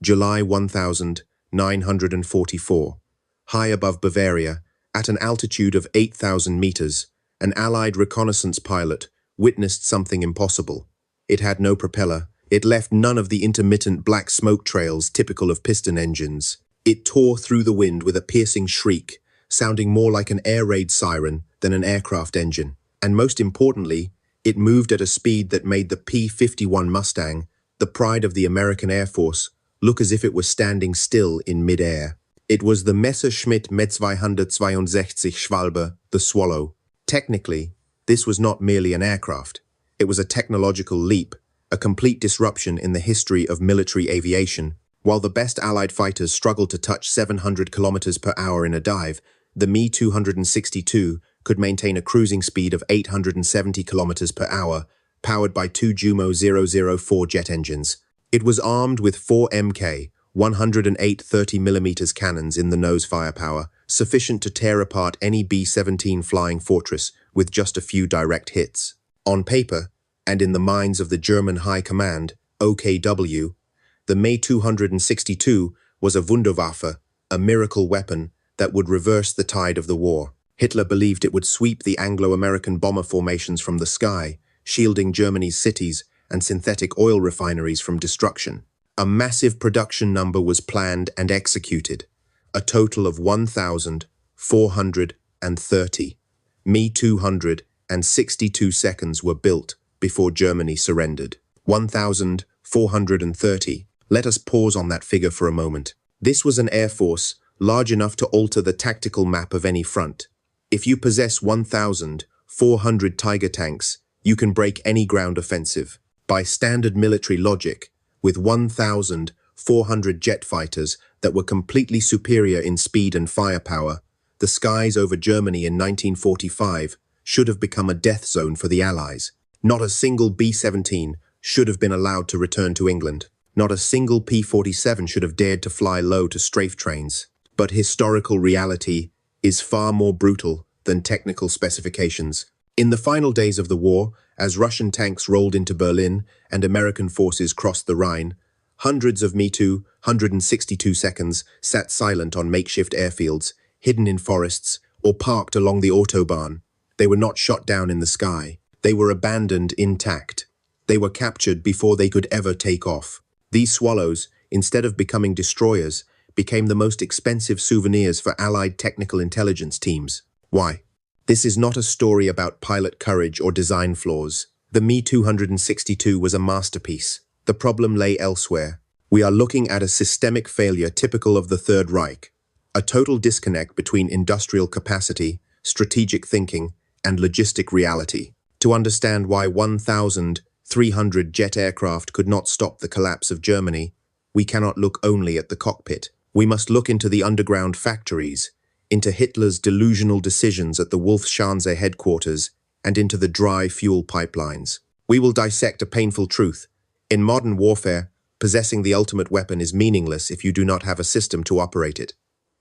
July 1944. High above Bavaria, at an altitude of 8,000 meters, an Allied reconnaissance pilot witnessed something impossible. It had no propeller. It left none of the intermittent black smoke trails typical of piston engines. It tore through the wind with a piercing shriek, sounding more like an air raid siren than an aircraft engine. And most importantly, it moved at a speed that made the P-51 Mustang, the pride of the American Air Force, look as if it was standing still in midair. It was the Messerschmitt Me-262 Schwalbe, the Swallow. Technically, this was not merely an aircraft. It was a technological leap, a complete disruption in the history of military aviation. While the best Allied fighters struggled to touch 700 kilometers per hour in a dive, the Me-262 could maintain a cruising speed of 870 kilometers per hour, powered by two Jumo 004 jet engines. It was armed with 4 Mk, 108 30mm cannons in the nose firepower, sufficient to tear apart any B-17 Flying Fortress with just a few direct hits. On paper, and in the minds of the German High Command, OKW, the Me-262 was a Wunderwaffe, a miracle weapon that would reverse the tide of the war. Hitler believed it would sweep the Anglo-American bomber formations from the sky, shielding Germany's cities and synthetic oil refineries from destruction. A massive production number was planned and executed. A total of 1,430 Me-262 seconds were built before Germany surrendered. 1,430. Let us pause on that figure for a moment. This was an air force large enough to alter the tactical map of any front. If you possess 1,400 Tiger tanks, you can break any ground offensive. By standard military logic, with 1,400 jet fighters that were completely superior in speed and firepower, the skies over Germany in 1945 should have become a death zone for the Allies. Not a single B-17 should have been allowed to return to England. Not a single P-47 should have dared to fly low to strafe trains. But historical reality is far more brutal than technical specifications. In the final days of the war, as Russian tanks rolled into Berlin and American forces crossed the Rhine, hundreds of Me-262 seconds sat silent on makeshift airfields, hidden in forests, or parked along the Autobahn. They were not shot down in the sky. They were abandoned intact. They were captured before they could ever take off. These swallows, instead of becoming destroyers, became the most expensive souvenirs for Allied technical intelligence teams. Why? This is not a story about pilot courage or design flaws. The Me-262 was a masterpiece. The problem lay elsewhere. We are looking at a systemic failure typical of the Third Reich, a total disconnect between industrial capacity, strategic thinking, and logistic reality. To understand why 1,300 jet aircraft could not stop the collapse of Germany, we cannot look only at the cockpit. We must look into the underground factories, into Hitler's delusional decisions at the Wolfschanze headquarters, and into the dry fuel pipelines. We will dissect a painful truth. In modern warfare, possessing the ultimate weapon is meaningless if you do not have a system to operate it.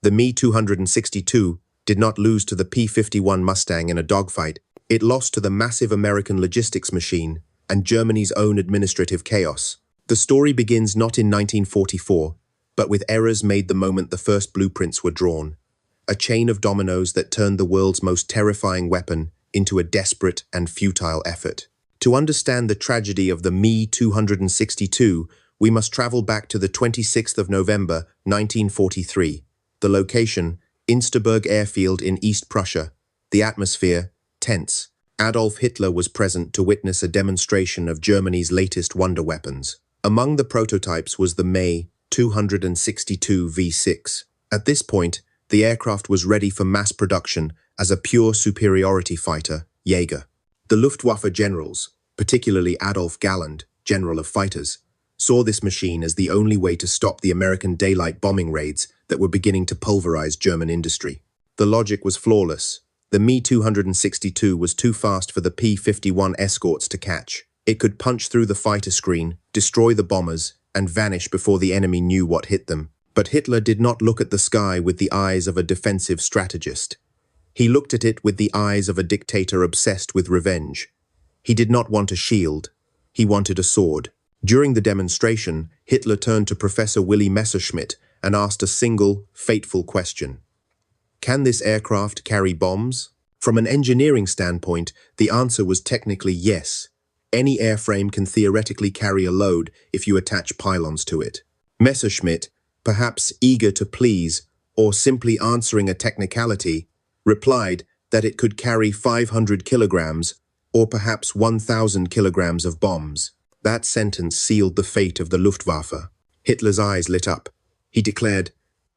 The Me-262 did not lose to the P-51 Mustang in a dogfight. It lost to the massive American logistics machine and Germany's own administrative chaos. The story begins not in 1944, but with errors made the moment the first blueprints were drawn. A chain of dominoes that turned the world's most terrifying weapon into a desperate and futile effort. To understand the tragedy of the Me-262, we must travel back to the 26th of November, 1943. The location, Insterburg Airfield in East Prussia. The atmosphere, tense. Adolf Hitler was present to witness a demonstration of Germany's latest wonder weapons. Among the prototypes was the Me-262 V6. At this point, the aircraft was ready for mass production as a pure superiority fighter, Jaeger. The Luftwaffe generals, particularly Adolf Galland, General of Fighters, saw this machine as the only way to stop the American daylight bombing raids that were beginning to pulverize German industry. The logic was flawless. The Me-262 was too fast for the P-51 escorts to catch. It could punch through the fighter screen, destroy the bombers, and vanish before the enemy knew what hit them. But Hitler did not look at the sky with the eyes of a defensive strategist. He looked at it with the eyes of a dictator obsessed with revenge. He did not want a shield. He wanted a sword. During the demonstration, Hitler turned to Professor Willy Messerschmitt and asked a single, fateful question. Can this aircraft carry bombs? From an engineering standpoint, the answer was technically yes. Any airframe can theoretically carry a load if you attach pylons to it. Messerschmitt, perhaps eager to please or simply answering a technicality, replied that it could carry 500 kilograms or perhaps 1,000 kilograms of bombs. That sentence sealed the fate of the Luftwaffe. Hitler's eyes lit up. He declared,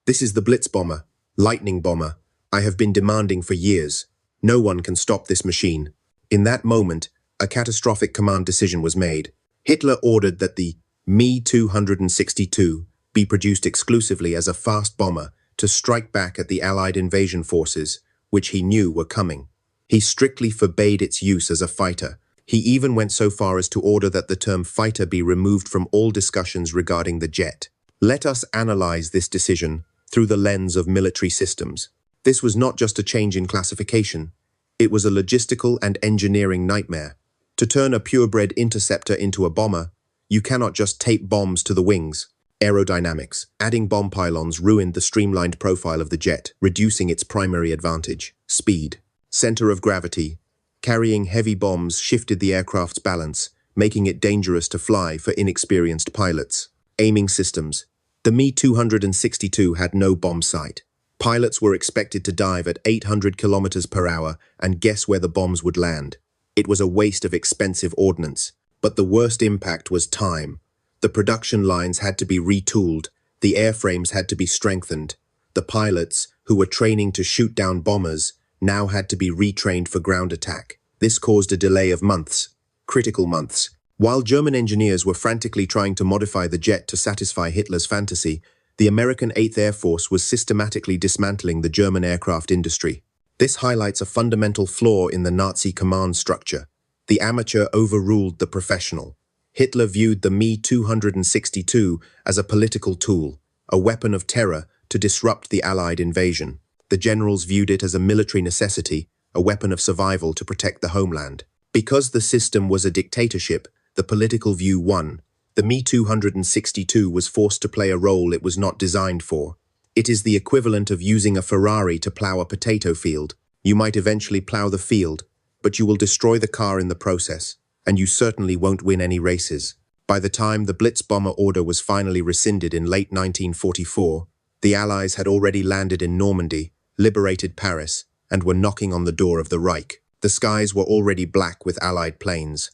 "This is the Blitz bomber, lightning bomber, I have been demanding for years. No one can stop this machine." In that moment, a catastrophic command decision was made. Hitler ordered that the Me-262 be produced exclusively as a fast bomber to strike back at the Allied invasion forces, which he knew were coming. He strictly forbade its use as a fighter. He even went so far as to order that the term fighter be removed from all discussions regarding the jet. Let us analyze this decision through the lens of military systems. This was not just a change in classification. It was a logistical and engineering nightmare. To turn a purebred interceptor into a bomber, you cannot just tape bombs to the wings. Aerodynamics. Adding bomb pylons ruined the streamlined profile of the jet, reducing its primary advantage. Speed. Center of gravity. Carrying heavy bombs shifted the aircraft's balance, making it dangerous to fly for inexperienced pilots. Aiming systems. The Me-262 had no bomb sight. Pilots were expected to dive at 800 kilometers per hour and guess where the bombs would land. It was a waste of expensive ordnance. But the worst impact was time. The production lines had to be retooled, the airframes had to be strengthened. The pilots, who were training to shoot down bombers, now had to be retrained for ground attack. This caused a delay of months, critical months. While German engineers were frantically trying to modify the jet to satisfy Hitler's fantasy, the American 8th Air Force was systematically dismantling the German aircraft industry. This highlights a fundamental flaw in the Nazi command structure. The amateur overruled the professional. Hitler viewed the Me-262 as a political tool, a weapon of terror to disrupt the Allied invasion. The generals viewed it as a military necessity, a weapon of survival to protect the homeland. Because the system was a dictatorship, the political view won. The Me-262 was forced to play a role it was not designed for. It is the equivalent of using a Ferrari to plow a potato field. You might eventually plow the field, but you will destroy the car in the process, and you certainly won't win any races. By the time the Blitz bomber order was finally rescinded in late 1944, the Allies had already landed in Normandy, liberated Paris, and were knocking on the door of the Reich. The skies were already black with Allied planes.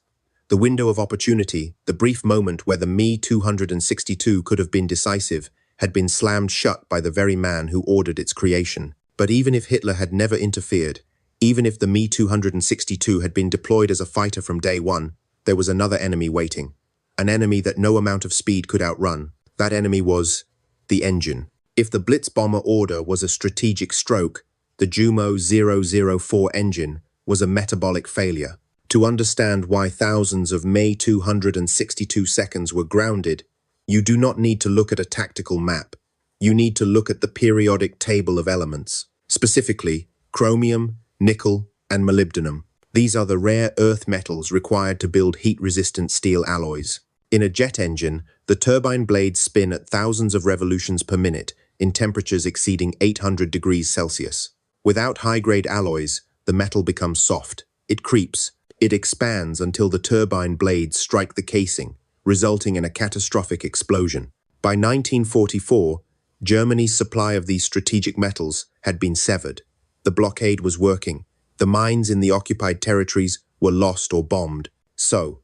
The window of opportunity, the brief moment where the Me-262 could have been decisive, had been slammed shut by the very man who ordered its creation. But even if Hitler had never interfered, even if the Me-262 had been deployed as a fighter from day one, there was another enemy waiting. An enemy that no amount of speed could outrun. That enemy was the engine. If the Blitz bomber order was a strategic stroke, the Jumo 004 engine was a metabolic failure. To understand why thousands of Me-262 seconds were grounded, you do not need to look at a tactical map. You need to look at the periodic table of elements, specifically chromium, nickel, and molybdenum. These are the rare earth metals required to build heat-resistant steel alloys. In a jet engine, the turbine blades spin at thousands of revolutions per minute in temperatures exceeding 800 degrees Celsius. Without high-grade alloys, the metal becomes soft. It creeps. It expands until the turbine blades strike the casing, resulting in a catastrophic explosion. By 1944, Germany's supply of these strategic metals had been severed. The blockade was working. The mines in the occupied territories were lost or bombed. So,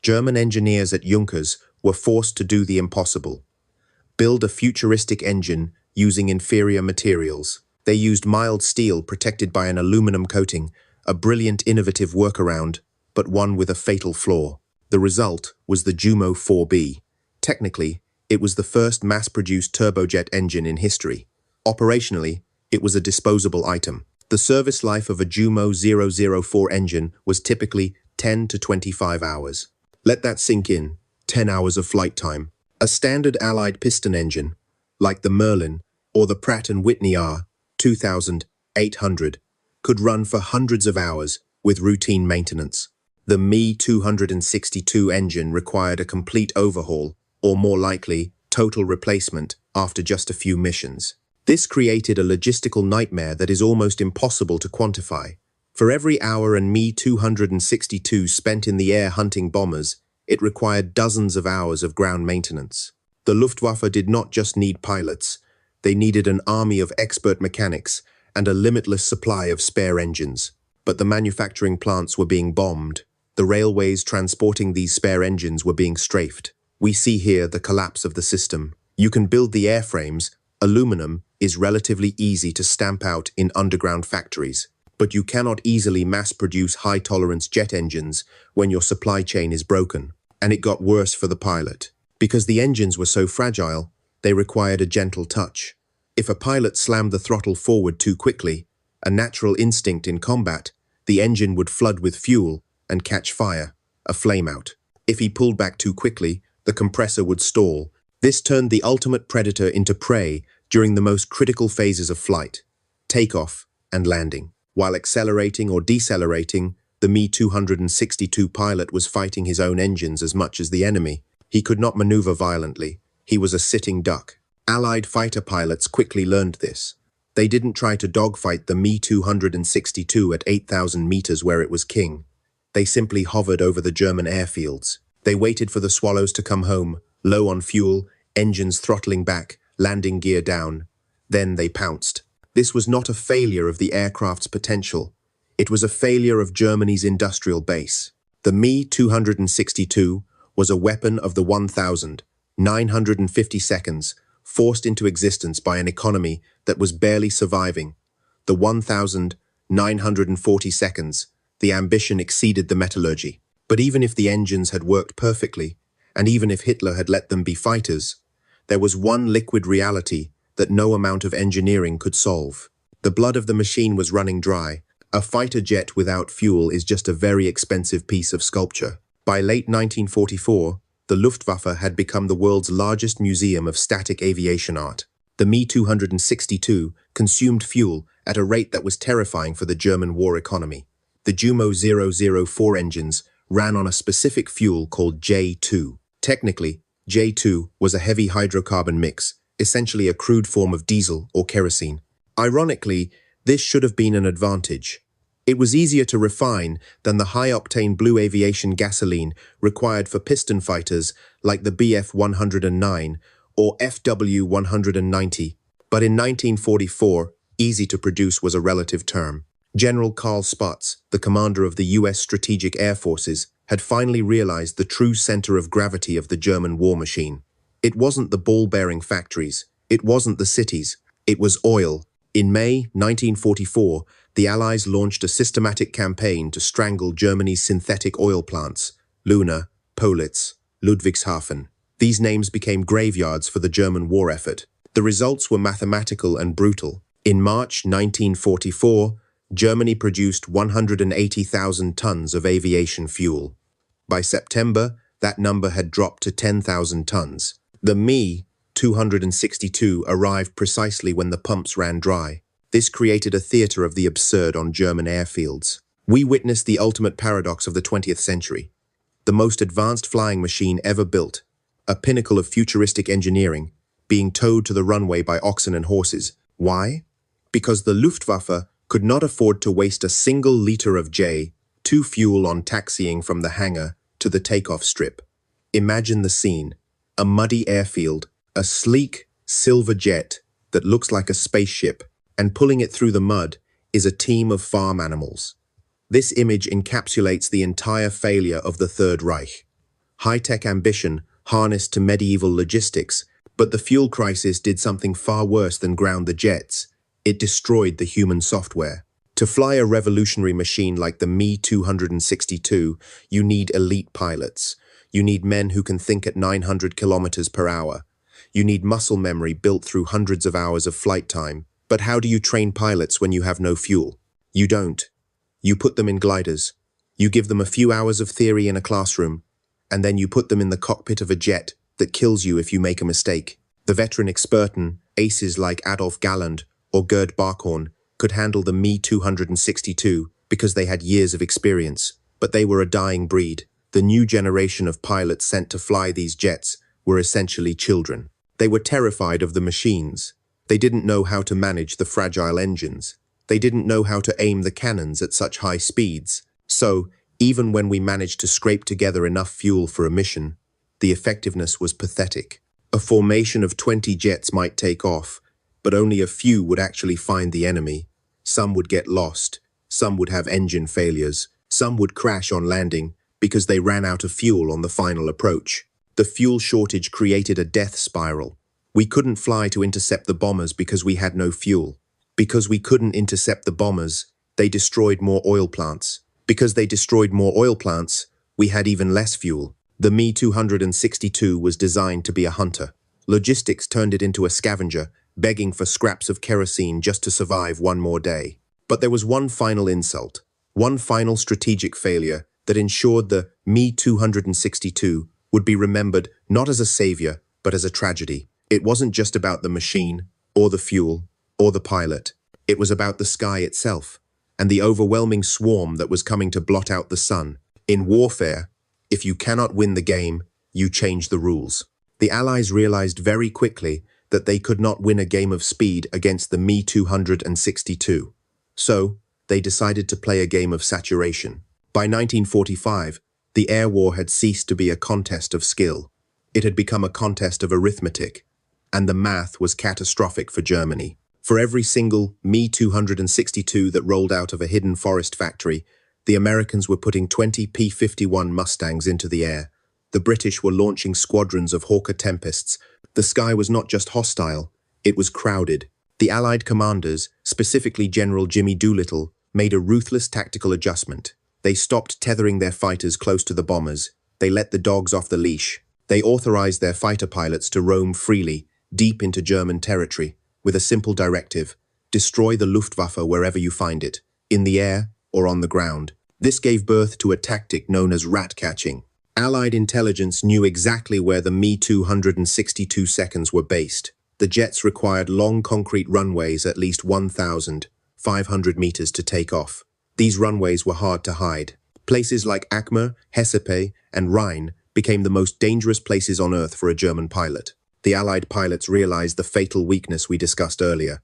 German engineers at Junkers were forced to do the impossible. Build a futuristic engine using inferior materials. They used mild steel protected by an aluminum coating, a brilliant innovative workaround, but one with a fatal flaw. The result was the Jumo 4B. Technically, it was the first mass-produced turbojet engine in history. Operationally, it was a disposable item. The service life of a Jumo 004 engine was typically 10 to 25 hours. Let that sink in, 10 hours of flight time. A standard Allied piston engine, like the Merlin or the Pratt & Whitney R2800, could run for hundreds of hours with routine maintenance. The Me-262 engine required a complete overhaul, or more likely, total replacement, after just a few missions. This created a logistical nightmare that is almost impossible to quantify. For every hour an Me-262 spent in the air hunting bombers, it required dozens of hours of ground maintenance. The Luftwaffe did not just need pilots, they needed an army of expert mechanics and a limitless supply of spare engines. But the manufacturing plants were being bombed. The railways transporting these spare engines were being strafed. We see here the collapse of the system. You can build the airframes. Aluminum is relatively easy to stamp out in underground factories, but you cannot easily mass-produce high-tolerance jet engines when your supply chain is broken. And it got worse for the pilot. Because the engines were so fragile, they required a gentle touch. If a pilot slammed the throttle forward too quickly, a natural instinct in combat, the engine would flood with fuel and catch fire, a flameout. If he pulled back too quickly, the compressor would stall. This turned the ultimate predator into prey during the most critical phases of flight, takeoff and landing. While accelerating or decelerating, the Me-262 pilot was fighting his own engines as much as the enemy. He could not maneuver violently. He was a sitting duck. Allied fighter pilots quickly learned this. They didn't try to dogfight the Me-262 at 8,000 meters where it was king. They simply hovered over the German airfields. They waited for the Swallows to come home, low on fuel, engines throttling back, landing gear down. Then they pounced. This was not a failure of the aircraft's potential. It was a failure of Germany's industrial base. The Me-262 was a weapon of the 1,950 seconds, forced into existence by an economy that was barely surviving. The 1,940 seconds, the ambition exceeded the metallurgy. But even if the engines had worked perfectly, and even if Hitler had let them be fighters, there was one liquid reality that no amount of engineering could solve. The blood of the machine was running dry. A fighter jet without fuel is just a very expensive piece of sculpture. By late 1944, the Luftwaffe had become the world's largest museum of static aviation art. The Me-262 consumed fuel at a rate that was terrifying for the German war economy. The Jumo 004 engines ran on a specific fuel called J2. Technically, J2 was a heavy hydrocarbon mix, essentially a crude form of diesel or kerosene. Ironically, this should have been an advantage. It was easier to refine than the high-octane blue aviation gasoline required for piston fighters like the Bf-109 or FW-190. But in 1944, easy to produce was a relative term. General Carl Spaatz, the commander of the US Strategic Air Forces, had finally realized the true center of gravity of the German war machine. It wasn't the ball-bearing factories, it wasn't the cities, it was oil. In May 1944, the Allies launched a systematic campaign to strangle Germany's synthetic oil plants, Luna, Politz, Ludwigshafen. These names became graveyards for the German war effort. The results were mathematical and brutal. In March 1944, Germany produced 180,000 tons of aviation fuel. By September, that number had dropped to 10,000 tons. The Me-262 arrived precisely when the pumps ran dry. This created a theater of the absurd on German airfields. We witnessed the ultimate paradox of the 20th century. The most advanced flying machine ever built, a pinnacle of futuristic engineering, being towed to the runway by oxen and horses. Why? Because the Luftwaffe could not afford to waste a single liter of J2 fuel on taxiing from the hangar to the takeoff strip. Imagine the scene. A muddy airfield, a sleek, silver jet that looks like a spaceship, and pulling it through the mud is a team of farm animals. This image encapsulates the entire failure of the Third Reich. High-tech ambition harnessed to medieval logistics, but the fuel crisis did something far worse than ground the jets. It destroyed the human software. To fly a revolutionary machine like the Me-262, you need elite pilots. You need men who can think at 900 kilometers per hour. You need muscle memory built through hundreds of hours of flight time. But how do you train pilots when you have no fuel? You don't. You put them in gliders. You give them a few hours of theory in a classroom, and then you put them in the cockpit of a jet that kills you if you make a mistake. The veteran experten, aces like Adolf Galland or Gerd Barkhorn, could handle the Me-262 because they had years of experience. But they were a dying breed. The new generation of pilots sent to fly these jets were essentially children. They were terrified of the machines. They didn't know how to manage the fragile engines. They didn't know how to aim the cannons at such high speeds. So, even when we managed to scrape together enough fuel for a mission, the effectiveness was pathetic. A formation of 20 jets might take off, but only a few would actually find the enemy. Some would get lost, some would have engine failures, some would crash on landing because they ran out of fuel on the final approach. The fuel shortage created a death spiral. We couldn't fly to intercept the bombers because we had no fuel. Because we couldn't intercept the bombers, they destroyed more oil plants. Because they destroyed more oil plants, we had even less fuel. The Me-262 was designed to be a hunter. Logistics turned it into a scavenger, begging for scraps of kerosene just to survive one more day. But there was one final insult, one final strategic failure that ensured the Me-262 would be remembered not as a savior, but as a tragedy. It wasn't just about the machine, or the fuel, or the pilot. It was about the sky itself, and the overwhelming swarm that was coming to blot out the sun. In warfare, if you cannot win the game, you change the rules. The Allies realized very quickly that they could not win a game of speed against the Me-262. So, they decided to play a game of saturation. By 1945, the air war had ceased to be a contest of skill. It had become a contest of arithmetic, and the math was catastrophic for Germany. For every single Me-262 that rolled out of a hidden forest factory, the Americans were putting 20 P-51 Mustangs into the air. The British were launching squadrons of Hawker Tempests. The sky was not just hostile, it was crowded. The Allied commanders, specifically General Jimmy Doolittle, made a ruthless tactical adjustment. They stopped tethering their fighters close to the bombers. They let the dogs off the leash. They authorized their fighter pilots to roam freely, deep into German territory, with a simple directive: destroy the Luftwaffe wherever you find it, in the air or on the ground. This gave birth to a tactic known as rat-catching. Allied intelligence knew exactly where the Me-262 seconds were based. The jets required long concrete runways at least 1,500 meters to take off. These runways were hard to hide. Places like Akma, Hessepe, and Rhine became the most dangerous places on Earth for a German pilot. The Allied pilots realized the fatal weakness we discussed earlier.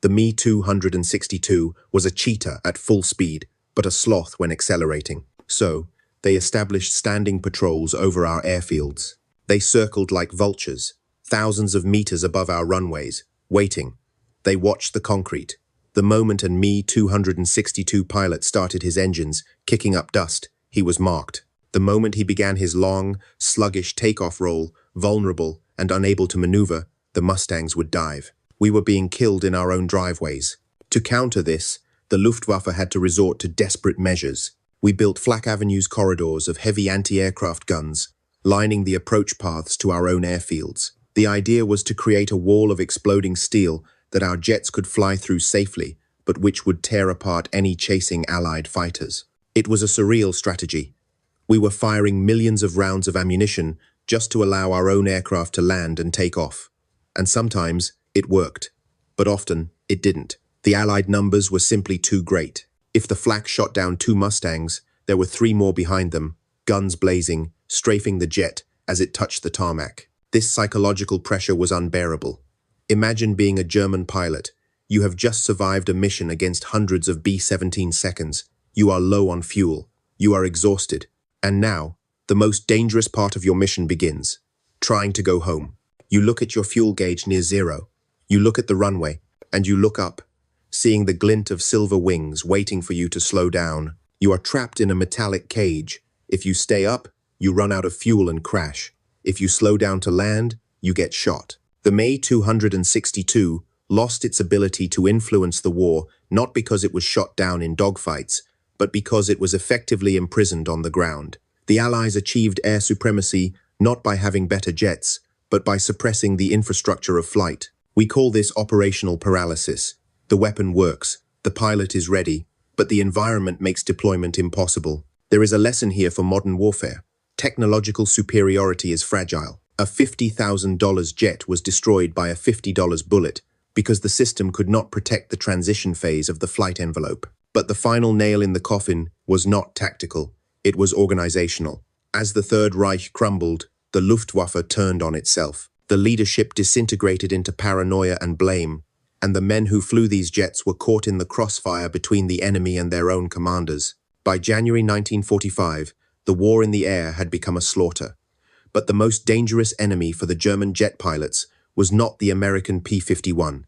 The Me-262 was a cheetah at full speed, but a sloth when accelerating. So, they established standing patrols over our airfields. They circled like vultures, thousands of meters above our runways, waiting. They watched the concrete. The moment a Me-262 pilot started his engines, kicking up dust, he was marked. The moment he began his long, sluggish takeoff roll, vulnerable and unable to maneuver, the Mustangs would dive. We were being killed in our own driveways. To counter this, the Luftwaffe had to resort to desperate measures. We built Flak Avenue's corridors of heavy anti-aircraft guns, lining the approach paths to our own airfields. The idea was to create a wall of exploding steel that our jets could fly through safely, but which would tear apart any chasing Allied fighters. It was a surreal strategy. We were firing millions of rounds of ammunition just to allow our own aircraft to land and take off. And sometimes it worked, but often it didn't. The Allied numbers were simply too great. If the flak shot down 2 Mustangs, there were 3 more behind them, guns blazing, strafing the jet as it touched the tarmac. This psychological pressure was unbearable. Imagine being a German pilot. You have just survived a mission against hundreds of B-17 seconds. You are low on fuel. You are exhausted. And now, the most dangerous part of your mission begins. Trying to go home. You look at your fuel gauge near zero. You look at the runway, and you look up, seeing the glint of silver wings waiting for you to slow down. You are trapped in a metallic cage. If you stay up, you run out of fuel and crash. If you slow down to land, you get shot. The Me-262 lost its ability to influence the war not because it was shot down in dogfights, but because it was effectively imprisoned on the ground. The Allies achieved air supremacy not by having better jets, but by suppressing the infrastructure of flight. We call this operational paralysis. The weapon works, the pilot is ready, but the environment makes deployment impossible. There is a lesson here for modern warfare. Technological superiority is fragile. A $50,000 jet was destroyed by a $50 bullet because the system could not protect the transition phase of the flight envelope. But the final nail in the coffin was not tactical. It was organizational. As the Third Reich crumbled, the Luftwaffe turned on itself. The leadership disintegrated into paranoia and blame, and the men who flew these jets were caught in the crossfire between the enemy and their own commanders. By January 1945, the war in the air had become a slaughter. But the most dangerous enemy for the German jet pilots was not the American P-51.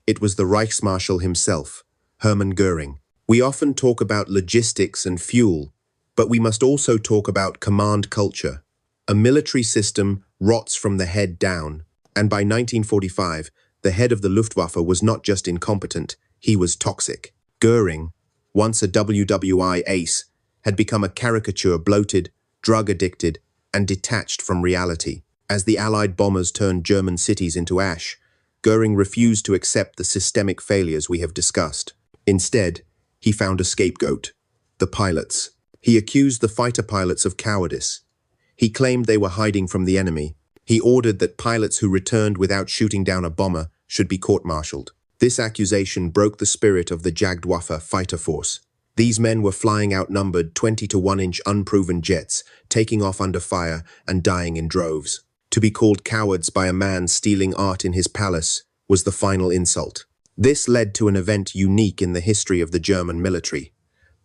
It was the Reichsmarshal himself, Hermann Göring. We often talk about logistics and fuel, but we must also talk about command culture. A military system rots from the head down, and by 1945, the head of the Luftwaffe was not just incompetent, he was toxic. Göring, once a WWI ace, had become a caricature, bloated, drug-addicted, and detached from reality. As the Allied bombers turned German cities into ash, Göring refused to accept the systemic failures we have discussed. Instead, he found a scapegoat: the pilots. He accused the fighter pilots of cowardice. He claimed they were hiding from the enemy. He ordered that pilots who returned without shooting down a bomber should be court-martialed. This accusation broke the spirit of the Jagdwaffe fighter force. These men were flying outnumbered 20 to 1-inch unproven jets, taking off under fire and dying in droves. To be called cowards by a man stealing art in his palace was the final insult. This led to an event unique in the history of the German military: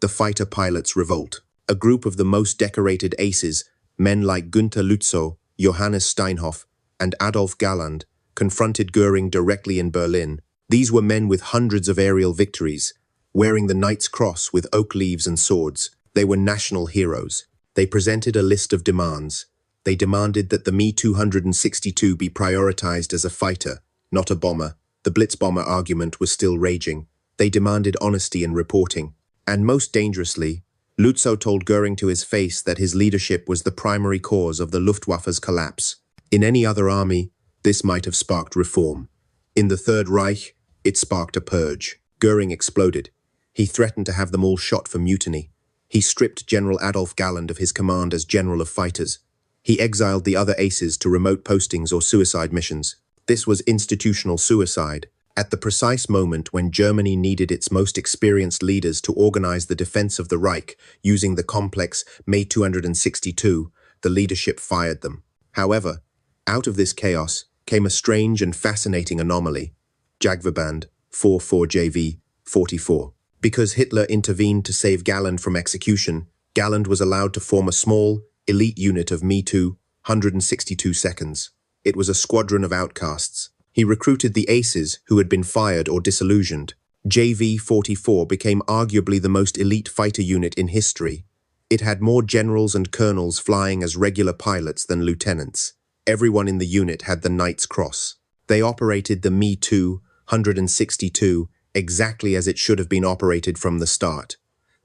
the fighter pilots' revolt. A group of the most decorated aces, men like Günther Lützow, Johannes Steinhoff, and Adolf Galland, confronted Göring directly in Berlin. These were men with hundreds of aerial victories, wearing the Knight's Cross with oak leaves and swords. They were national heroes. They presented a list of demands. They demanded that the Me-262 be prioritized as a fighter, not a bomber. The Blitz bomber argument was still raging. They demanded honesty in reporting. And most dangerously, Lützow told Göring to his face that his leadership was the primary cause of the Luftwaffe's collapse. In any other army, this might have sparked reform. In the Third Reich, it sparked a purge. Göring exploded. He threatened to have them all shot for mutiny. He stripped General Adolf Galland of his command as General of Fighters. He exiled the other aces to remote postings or suicide missions. This was institutional suicide. At the precise moment when Germany needed its most experienced leaders to organize the defense of the Reich using the complex Me-262, the leadership fired them. However, out of this chaos came a strange and fascinating anomaly: Jagdverband 44JV 44. Because Hitler intervened to save Galland from execution, Galland was allowed to form a small, elite unit of Me-262 seconds. It was a squadron of outcasts. He recruited the aces who had been fired or disillusioned. JV-44 became arguably the most elite fighter unit in history. It had more generals and colonels flying as regular pilots than lieutenants. Everyone in the unit had the Knight's Cross. They operated the Me-262 exactly as it should have been operated from the start.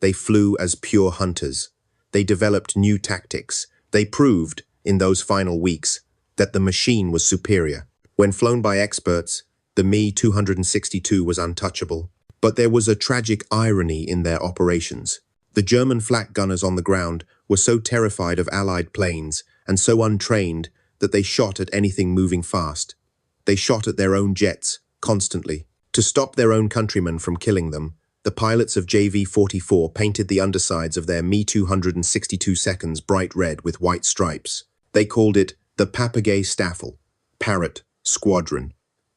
They flew as pure hunters. They developed new tactics. They proved, in those final weeks, that the machine was superior. When flown by experts, the Me-262 was untouchable. But there was a tragic irony in their operations. The German flak gunners on the ground were so terrified of Allied planes and so untrained that they shot at anything moving fast. They shot at their own jets, constantly. To stop their own countrymen from killing them, the pilots of JV-44 painted the undersides of their Me-262 seconds bright red with white stripes. They called it the Blockade-starved Parrot Squadron.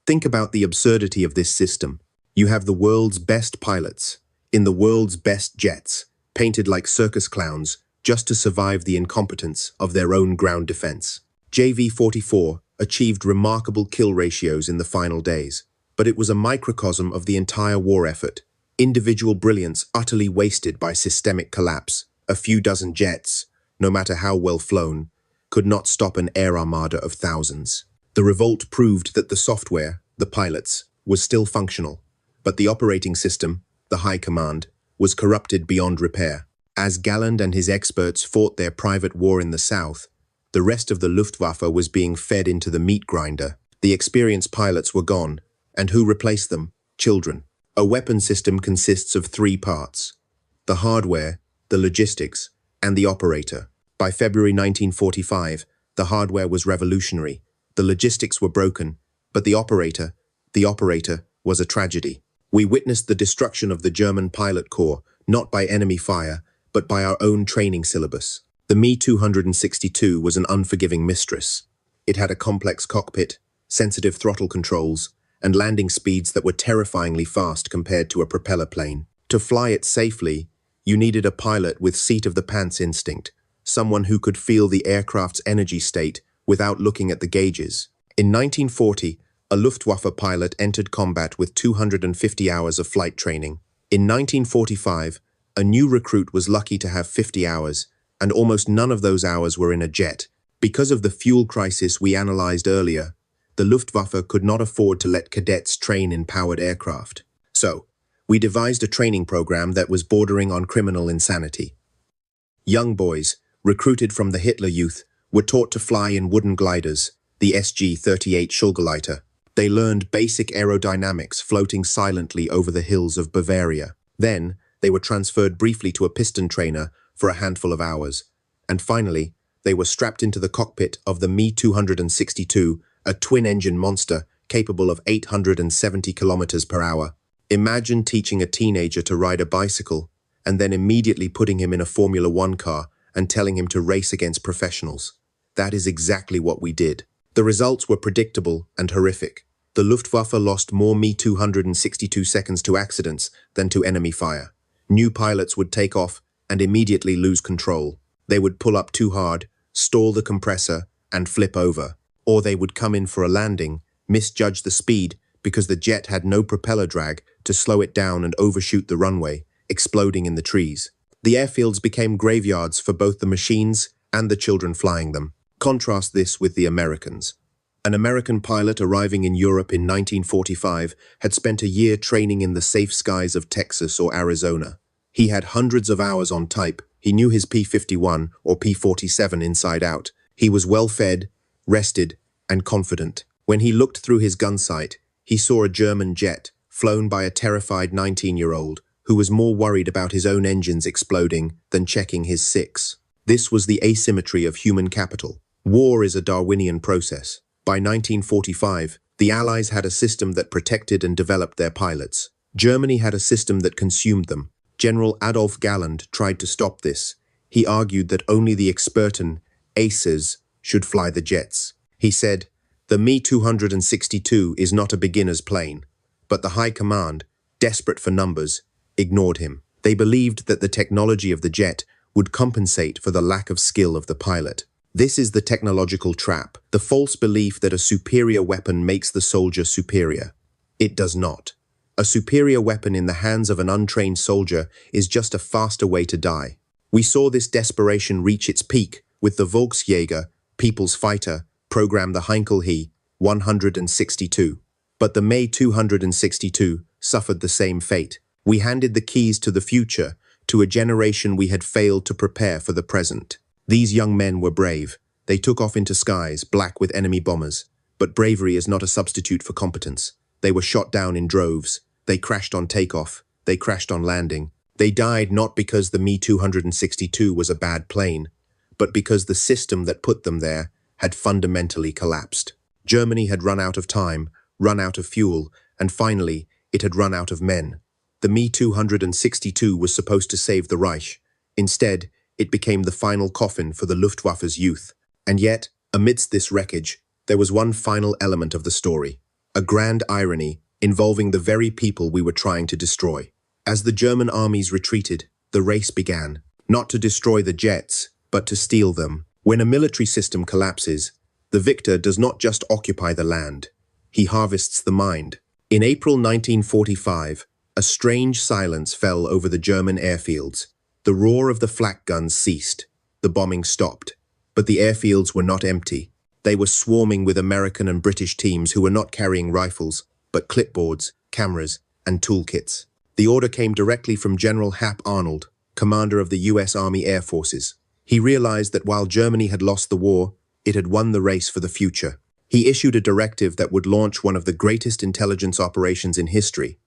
Think about the absurdity of this system. You have the world's best pilots, in the world's best jets, painted like circus clowns just to survive the incompetence of their own ground defense. JV-44 achieved remarkable kill ratios in the final days, but it was a microcosm of the entire war effort. Individual brilliance utterly wasted by systemic collapse. A few dozen jets, no matter how well flown, could not stop an air armada of thousands. The revolt proved that the software, the pilots, was still functional, but the operating system, the high command, was corrupted beyond repair. As Galland and his experts fought their private war in the south, the rest of the Luftwaffe was being fed into the meat grinder. The experienced pilots were gone, and who replaced them? Children. A weapon system consists of three parts: the hardware, the logistics, and the operator. By February 1945, the hardware was revolutionary. The logistics were broken, but the operator was a tragedy. We witnessed the destruction of the German pilot corps, not by enemy fire, but by our own training syllabus. The Me-262 was an unforgiving mistress. It had a complex cockpit, sensitive throttle controls, and landing speeds that were terrifyingly fast compared to a propeller plane. To fly it safely, you needed a pilot with seat-of-the-pants instinct, someone who could feel the aircraft's energy state without looking at the gauges. In 1940, a Luftwaffe pilot entered combat with 250 hours of flight training. In 1945, a new recruit was lucky to have 50 hours, and almost none of those hours were in a jet. Because of the fuel crisis we analyzed earlier, the Luftwaffe could not afford to let cadets train in powered aircraft. So, we devised a training program that was bordering on criminal insanity. Young boys, recruited from the Hitler Youth, were taught to fly in wooden gliders, the SG-38 Schulgeleiter. They learned basic aerodynamics floating silently over the hills of Bavaria. Then, they were transferred briefly to a piston trainer for a handful of hours. And finally, they were strapped into the cockpit of the Me-262, a twin-engine monster capable of 870 kilometers per hour. Imagine teaching a teenager to ride a bicycle and then immediately putting him in a Formula One car and telling him to race against professionals. That is exactly what we did. The results were predictable and horrific. The Luftwaffe lost more Me-262 seconds to accidents than to enemy fire. New pilots would take off and immediately lose control. They would pull up too hard, stall the compressor, and flip over. Or they would come in for a landing, misjudge the speed because the jet had no propeller drag to slow it down and overshoot the runway, exploding in the trees. The airfields became graveyards for both the machines and the children flying them. Contrast this with the Americans. An American pilot arriving in Europe in 1945 had spent a year training in the safe skies of Texas or Arizona. He had hundreds of hours on type. He knew his P-51 or P-47 inside out. He was well-fed, rested, and confident. When he looked through his gun sight, he saw a German jet flown by a terrified 19-year-old who was more worried about his own engines exploding than checking his six. This was the asymmetry of human capital. War is a Darwinian process. By 1945, the Allies had a system that protected and developed their pilots. Germany had a system that consumed them. General Adolf Galland tried to stop this. He argued that only the experten, aces, should fly the jets. He said, "The Me-262 is not a beginner's plane." But the High Command, desperate for numbers, ignored him. They believed that the technology of the jet would compensate for the lack of skill of the pilot. This is the technological trap, the false belief that a superior weapon makes the soldier superior. It does not. A superior weapon in the hands of an untrained soldier is just a faster way to die. We saw this desperation reach its peak with the Volksjäger, People's Fighter, program the Heinkel He 162. But the Me-262 suffered the same fate. We handed the keys to the future to a generation we had failed to prepare for the present. These young men were brave. They took off into skies black with enemy bombers. But bravery is not a substitute for competence. They were shot down in droves. They crashed on takeoff. They crashed on landing. They died not because the Me-262 was a bad plane, but because the system that put them there had fundamentally collapsed. Germany had run out of time, run out of fuel, and finally, it had run out of men. The Me-262 was supposed to save the Reich. Instead, it became the final coffin for the Luftwaffe's youth. And yet, amidst this wreckage, there was one final element of the story. A grand irony involving the very people we were trying to destroy. As the German armies retreated, the race began, not to destroy the jets, but to steal them. When a military system collapses, the victor does not just occupy the land, he harvests the mind. In April 1945, a strange silence fell over the German airfields. The roar of the flak guns ceased. The bombing stopped. But the airfields were not empty. They were swarming with American and British teams who were not carrying rifles, but clipboards, cameras, and toolkits. The order came directly from General Hap Arnold, commander of the U.S. Army Air Forces. He realized that while Germany had lost the war, it had won the race for the future. He issued a directive that would launch one of the greatest intelligence operations in history,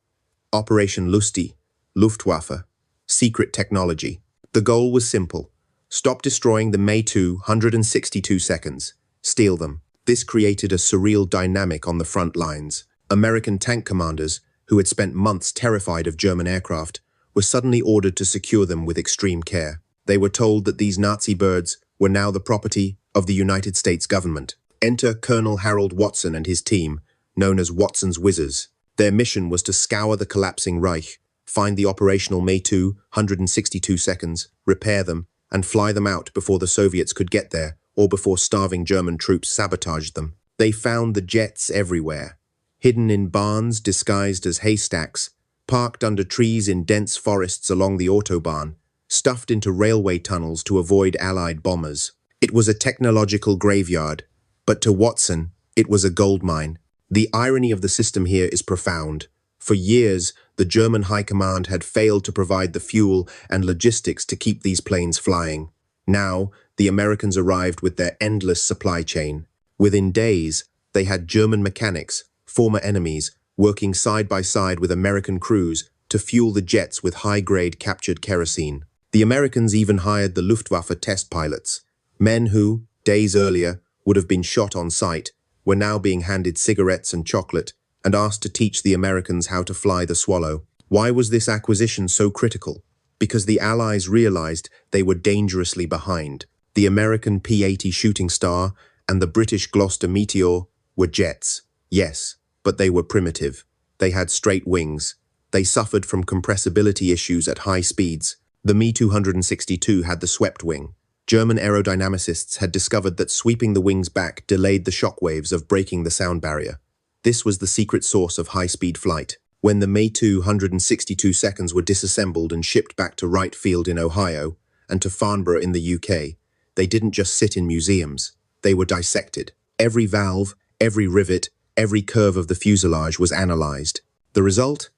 Operation Lusty, Luftwaffe, secret technology. The goal was simple. Stop destroying the Me-262 seconds. Steal them. This created a surreal dynamic on the front lines. American tank commanders, who had spent months terrified of German aircraft, were suddenly ordered to secure them with extreme care. They were told that these Nazi birds were now the property of the United States government. Enter Colonel Harold Watson and his team, known as Watson's Whizzers. Their mission was to scour the collapsing Reich, find the operational Me-262, repair them, and fly them out before the Soviets could get there or before starving German troops sabotaged them. They found the jets everywhere, hidden in barns disguised as haystacks, parked under trees in dense forests along the Autobahn, stuffed into railway tunnels to avoid Allied bombers. It was a technological graveyard, but to Watson, it was a gold mine. The irony of the system here is profound. For years, the German High Command had failed to provide the fuel and logistics to keep these planes flying. Now, the Americans arrived with their endless supply chain. Within days, they had German mechanics, former enemies, working side by side with American crews to fuel the jets with high-grade captured kerosene. The Americans even hired the Luftwaffe test pilots. Men who, days earlier, would have been shot on sight, were now being handed cigarettes and chocolate and asked to teach the Americans how to fly the Swallow. Why was this acquisition so critical? Because the Allies realized they were dangerously behind. The American P-80 Shooting Star and the British Gloucester Meteor were jets, yes, but they were primitive. They had straight wings. They suffered from compressibility issues at high speeds. The Me-262 had the swept wing. German aerodynamicists had discovered that sweeping the wings back delayed the shock waves of breaking the sound barrier. This was the secret source of high-speed flight. When the Me-262 were disassembled and shipped back to Wright Field in Ohio and to Farnborough in the UK, they didn't just sit in museums. They were dissected. Every valve, every rivet, every curve of the fuselage was analyzed. The result?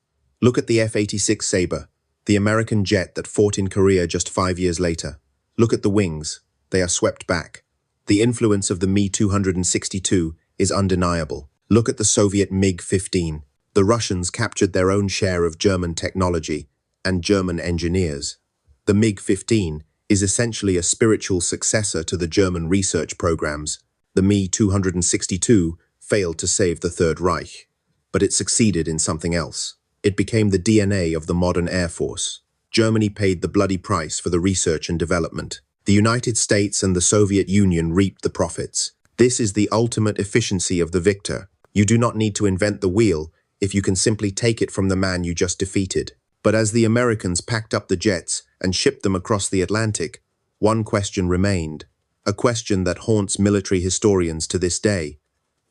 Look at the F-86 Sabre, the American jet that fought in Korea just 5 years later. Look at the wings. They are swept back. The influence of the Me-262 is undeniable. Look at the Soviet MiG-15. The Russians captured their own share of German technology and German engineers. The MiG-15 is essentially a spiritual successor to the German research programs. The Me-262 failed to save the Third Reich, but it succeeded in something else. It became the DNA of the modern Air Force. Germany paid the bloody price for the research and development. The United States and the Soviet Union reaped the profits. This is the ultimate efficiency of the victor. You do not need to invent the wheel if you can simply take it from the man you just defeated. But as the Americans packed up the jets and shipped them across the Atlantic, one question remained, a question that haunts military historians to this day.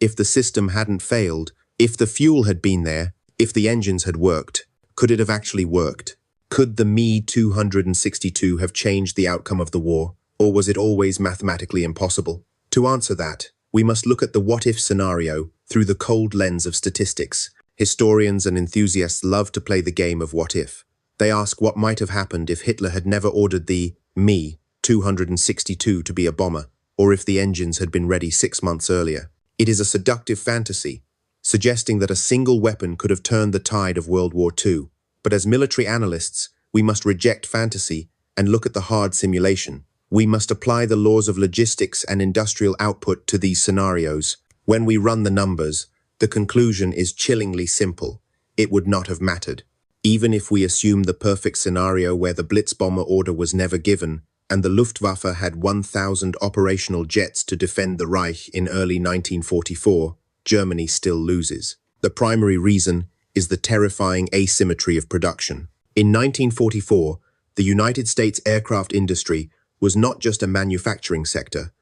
If the system hadn't failed, if the fuel had been there, if the engines had worked, could it have actually worked? Could the Me-262 have changed the outcome of the war, or was it always mathematically impossible? To answer that, we must look at the what-if scenario through the cold lens of statistics. Historians and enthusiasts love to play the game of what if. They ask what might have happened if Hitler had never ordered the Me-262 to be a bomber, or if the engines had been ready 6 months earlier. It is a seductive fantasy, suggesting that a single weapon could have turned the tide of World War II. But as military analysts, we must reject fantasy and look at the hard simulation. We must apply the laws of logistics and industrial output to these scenarios. When we run the numbers, the conclusion is chillingly simple. It would not have mattered. Even if we assume the perfect scenario where the Blitzbomber order was never given, and the Luftwaffe had 1,000 operational jets to defend the Reich in early 1944, Germany still loses. The primary reason is the terrifying asymmetry of production. In 1944, the United States aircraft industry was not just a manufacturing sector,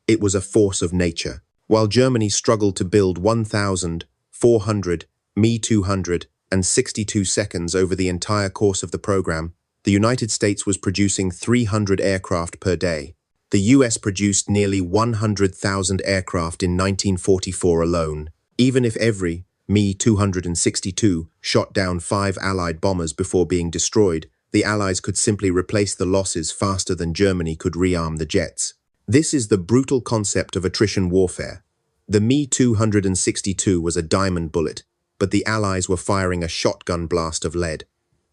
it was a force of nature. While Germany struggled to build 1,400 Me-262 over the entire course of the program, the United States was producing 300 aircraft per day. The US produced nearly 100,000 aircraft in 1944 alone. Even if every Me-262 shot down 5 Allied bombers before being destroyed, the Allies could simply replace the losses faster than Germany could rearm the jets. This is the brutal concept of attrition warfare. The Me-262 was a diamond bullet, but the Allies were firing a shotgun blast of lead.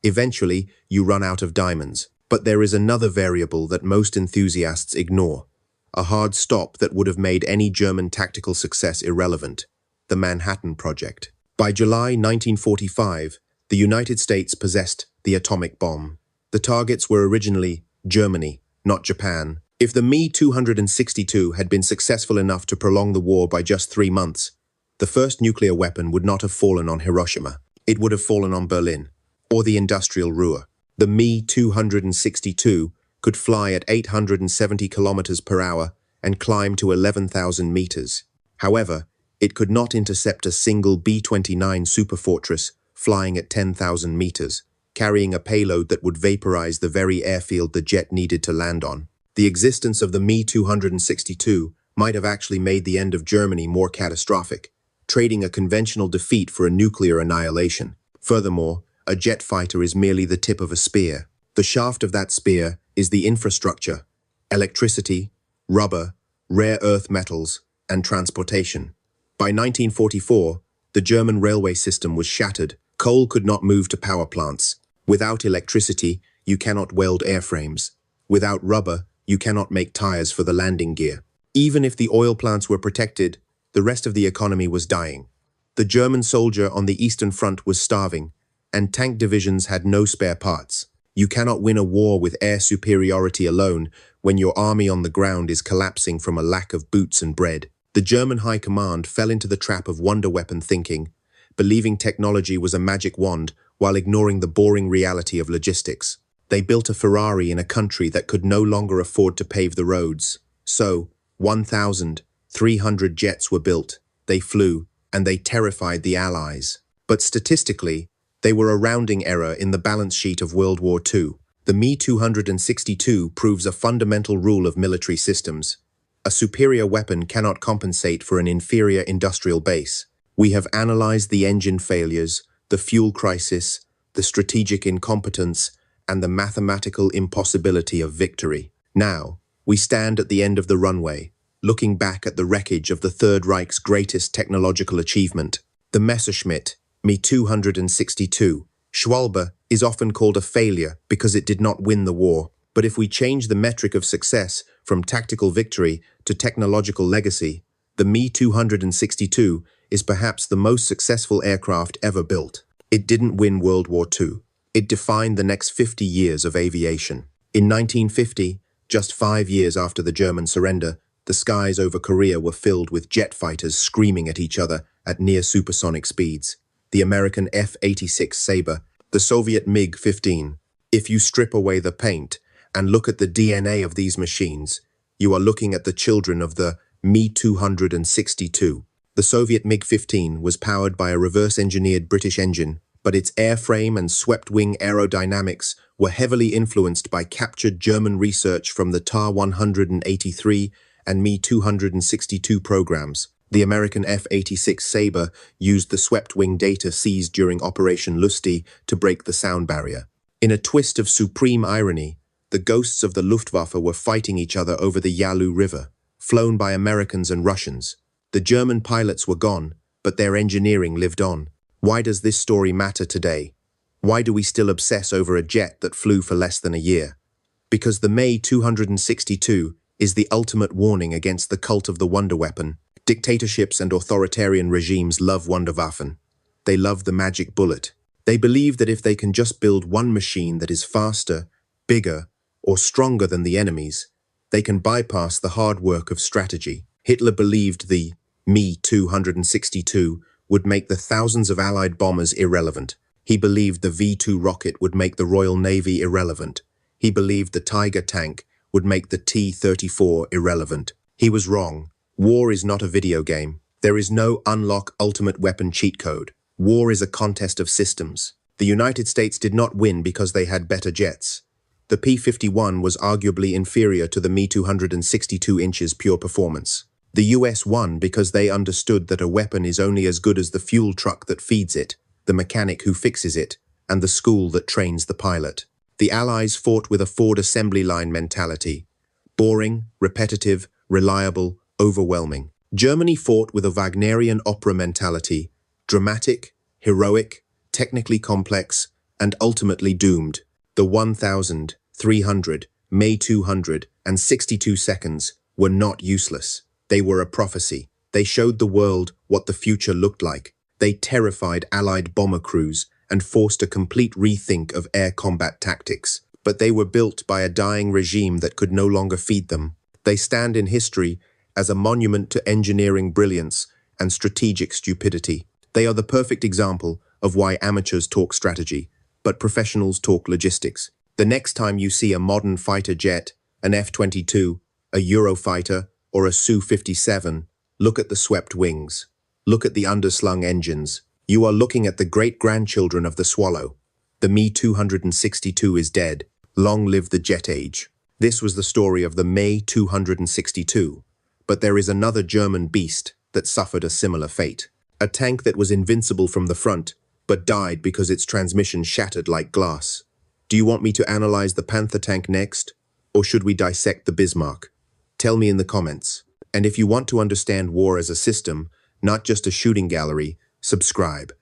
Eventually, you run out of diamonds. But there is another variable that most enthusiasts ignore, a hard stop that would have made any German tactical success irrelevant: the Manhattan Project. By July 1945, the United States possessed the atomic bomb. The targets were originally Germany, not Japan. If the Me-262 had been successful enough to prolong the war by just 3 months, the first nuclear weapon would not have fallen on Hiroshima. It would have fallen on Berlin, or the industrial Ruhr. The Me-262 could fly at 870 kilometers per hour and climb to 11,000 meters. However, it could not intercept a single B-29 superfortress flying at 10,000 meters, carrying a payload that would vaporize the very airfield the jet needed to land on. The existence of the Me-262 might have actually made the end of Germany more catastrophic, trading a conventional defeat for a nuclear annihilation. Furthermore, a jet fighter is merely the tip of a spear. The shaft of that spear is the infrastructure: electricity, rubber, rare earth metals, and transportation. By 1944, the German railway system was shattered. Coal could not move to power plants. Without electricity, you cannot weld airframes. Without rubber, you cannot make tires for the landing gear. Even if the oil plants were protected, the rest of the economy was dying. The German soldier on the Eastern Front was starving, and tank divisions had no spare parts. You cannot win a war with air superiority alone when your army on the ground is collapsing from a lack of boots and bread. The German High Command fell into the trap of wonder weapon thinking, believing technology was a magic wand while ignoring the boring reality of logistics. They built a Ferrari in a country that could no longer afford to pave the roads. So, 1,300 jets were built, they flew, and they terrified the Allies. But statistically, they were a rounding error in the balance sheet of World War II. The Me-262 proves a fundamental rule of military systems. A superior weapon cannot compensate for an inferior industrial base. We have analyzed the engine failures, the fuel crisis, the strategic incompetence, and the mathematical impossibility of victory. Now, we stand at the end of the runway, looking back at the wreckage of the Third Reich's greatest technological achievement, the Messerschmitt Me-262. Schwalbe is often called a failure because it did not win the war. But if we change the metric of success from tactical victory to technological legacy, the Me-262 is perhaps the most successful aircraft ever built. It didn't win World War II. It defined the next 50 years of aviation. In 1950, just 5 years after the German surrender, the skies over Korea were filled with jet fighters screaming at each other at near supersonic speeds. The American F-86 Sabre, the Soviet MiG-15. If you strip away the paint and look at the DNA of these machines, you are looking at the children of the Me-262. The Soviet MiG-15 was powered by a reverse-engineered British engine, but its airframe and swept-wing aerodynamics were heavily influenced by captured German research from the Ta-183 and Me-262 programs. The American F-86 Sabre used the swept-wing data seized during Operation Lusty to break the sound barrier. In a twist of supreme irony, the ghosts of the Luftwaffe were fighting each other over the Yalu River, flown by Americans and Russians. The German pilots were gone, but their engineering lived on. Why does this story matter today? Why do we still obsess over a jet that flew for less than a year? Because the Me-262 is the ultimate warning against the cult of the wonder weapon. Dictatorships and authoritarian regimes love Wunderwaffen. They love the magic bullet. They believe that if they can just build one machine that is faster, bigger, or stronger than the enemy's, they can bypass the hard work of strategy. Hitler believed the Me-262 would make the thousands of Allied bombers irrelevant. He believed the V-2 rocket would make the Royal Navy irrelevant. He believed the Tiger tank would make the T-34 irrelevant. He was wrong. War is not a video game. There is no unlock ultimate weapon cheat code. War is a contest of systems. The United States did not win because they had better jets. The P-51 was arguably inferior to the Me-262 inches pure performance. The US won because they understood that a weapon is only as good as the fuel truck that feeds it, the mechanic who fixes it, and the school that trains the pilot. The Allies fought with a Ford assembly line mentality. Boring, repetitive, reliable, overwhelming. Germany fought with a Wagnerian opera mentality. Dramatic, heroic, technically complex, and ultimately doomed. The 1,300 Me-262 seconds were not useless. They were a prophecy. They showed the world what the future looked like. They terrified Allied bomber crews and forced a complete rethink of air combat tactics. But they were built by a dying regime that could no longer feed them. They stand in history as a monument to engineering brilliance and strategic stupidity. They are the perfect example of why amateurs talk strategy, but professionals talk logistics. The next time you see a modern fighter jet, an F-22, a Eurofighter, or a Su-57, look at the swept wings. Look at the underslung engines. You are looking at the great-grandchildren of the Swallow. The Me-262 is dead. Long live the jet age. This was the story of the Me-262. But there is another German beast that suffered a similar fate. A tank that was invincible from the front, but died because its transmission shattered like glass. Do you want me to analyze the Panther tank next? Or should we dissect the Bismarck? Tell me in the comments. And if you want to understand war as a system, not just a shooting gallery, subscribe.